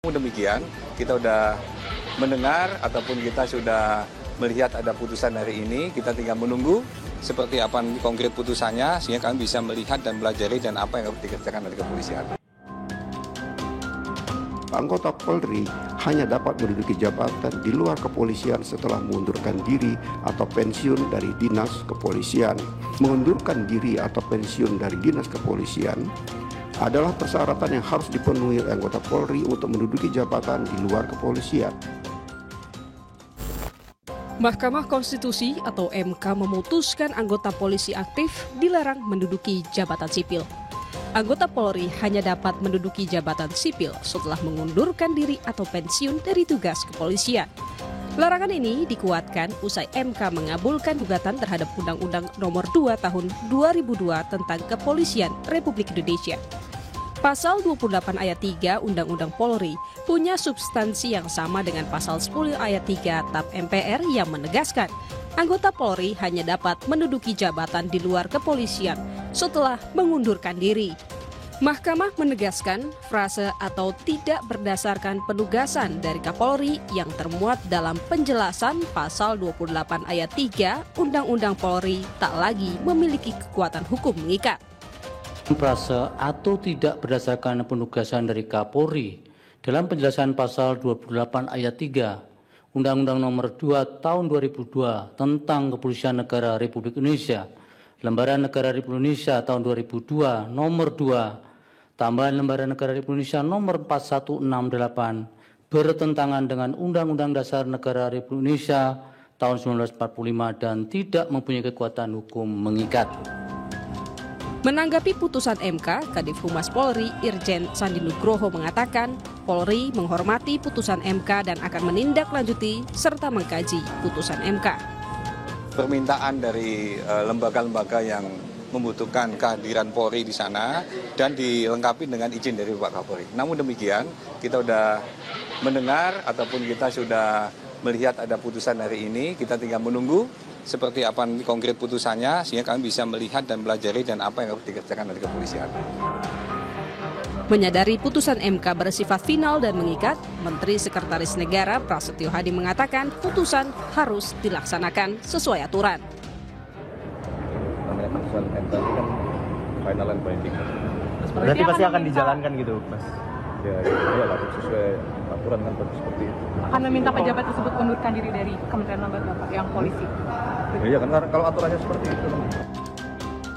Demikian, kita sudah mendengar ataupun kita sudah melihat ada putusan hari ini, kita tinggal menunggu seperti apa konkret putusannya sehingga kami bisa melihat dan pelajari dan apa yang harus dikerjakan oleh kepolisian. Anggota Polri hanya dapat menduduki jabatan di luar kepolisian setelah mengundurkan diri atau pensiun dari dinas kepolisian. Mengundurkan diri atau pensiun dari dinas kepolisian adalah persyaratan yang harus dipenuhi oleh anggota Polri untuk menduduki jabatan di luar kepolisian. Mahkamah Konstitusi atau MK memutuskan anggota polisi aktif dilarang menduduki jabatan sipil. Anggota Polri hanya dapat menduduki jabatan sipil setelah mengundurkan diri atau pensiun dari tugas kepolisian. Larangan ini dikuatkan usai MK mengabulkan gugatan terhadap Undang-Undang Nomor 2 Tahun 2002 tentang Kepolisian Republik Indonesia. Pasal 28 ayat 3 Undang-Undang Polri punya substansi yang sama dengan pasal 10 ayat 3 TAP MPR yang menegaskan anggota Polri hanya dapat menduduki jabatan di luar kepolisian setelah mengundurkan diri. Mahkamah menegaskan frase atau tidak berdasarkan penugasan dari Kapolri yang termuat dalam penjelasan pasal 28 ayat 3 Undang-Undang Polri tak lagi memiliki kekuatan hukum mengikat. Frase atau tidak berdasarkan penugasan dari Kapolri dalam penjelasan pasal 28 ayat 3 Undang-Undang Nomor 2 Tahun 2002 tentang Kepolisian Negara Republik Indonesia, Lembaran Negara Republik Indonesia tahun 2002 Nomor 2, tambahan Lembaran Negara Republik Indonesia Nomor 4168 bertentangan dengan Undang-Undang Dasar Negara Republik Indonesia tahun 1945 dan tidak mempunyai kekuatan hukum mengikat. Menanggapi putusan MK, Kadif Humas Polri Irjen Sandi Nugroho mengatakan Polri menghormati putusan MK dan akan menindaklanjuti serta mengkaji putusan MK. Permintaan dari lembaga-lembaga yang membutuhkan kehadiran Polri di sana dan dilengkapi dengan izin dari Pak Kapolri. Namun demikian, kita sudah mendengar ataupun kita sudah melihat ada putusan hari ini, kita tinggal menunggu seperti apa konkret putusannya sehingga kami bisa melihat dan pelajari dan apa yang harus dikerjakan oleh kepolisian. Menyadari putusan MK bersifat final dan mengikat, Menteri Sekretaris Negara Prasetyo Hadi mengatakan putusan harus dilaksanakan sesuai aturan. Namanya putusan MK ini kan final and binding. Berarti pasti akan dijalankan gitu, Mas? Ya lah, sesuai aturan kan seperti itu. Akan meminta pejabat tersebut mengundurkan diri dari Kementerian Lembaga yang polisi. Iya kan, kalau aturannya seperti itu.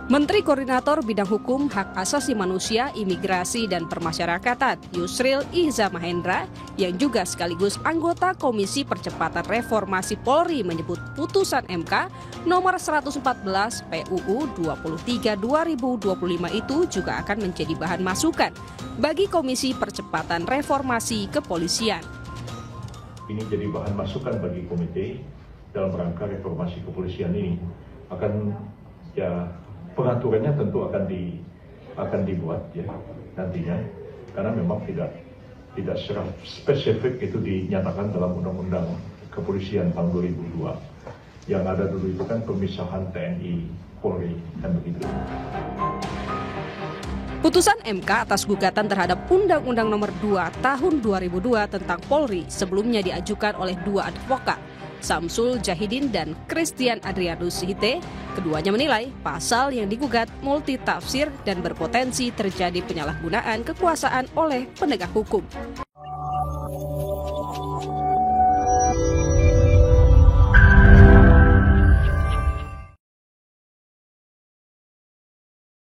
Menteri Koordinator Bidang Hukum, Hak Asasi Manusia, Imigrasi, dan Permasyarakatan Yusril Ihza Mahendra yang juga sekaligus anggota Komisi Percepatan Reformasi Polri menyebut putusan MK nomor 114 PUU 23 2025 itu juga akan menjadi bahan masukan bagi Komisi Percepatan Reformasi Kepolisian. Ini jadi bahan masukan bagi komite dalam rangka reformasi kepolisian ini. Akan pengaturannya tentu akan dibuat ya nantinya, karena memang tidak secara spesifik itu dinyatakan dalam Undang-Undang Kepolisian tahun 2002. Yang ada dulu itu kan pemisahan TNI Polri kan begitu. Putusan MK atas gugatan terhadap Undang-Undang Nomor 2 Tahun 2002 tentang Polri sebelumnya diajukan oleh dua advokat, Samsul Jahidin dan Christian Adrianus Hite. Keduanya menilai pasal yang digugat multitafsir dan berpotensi terjadi penyalahgunaan kekuasaan oleh penegak hukum.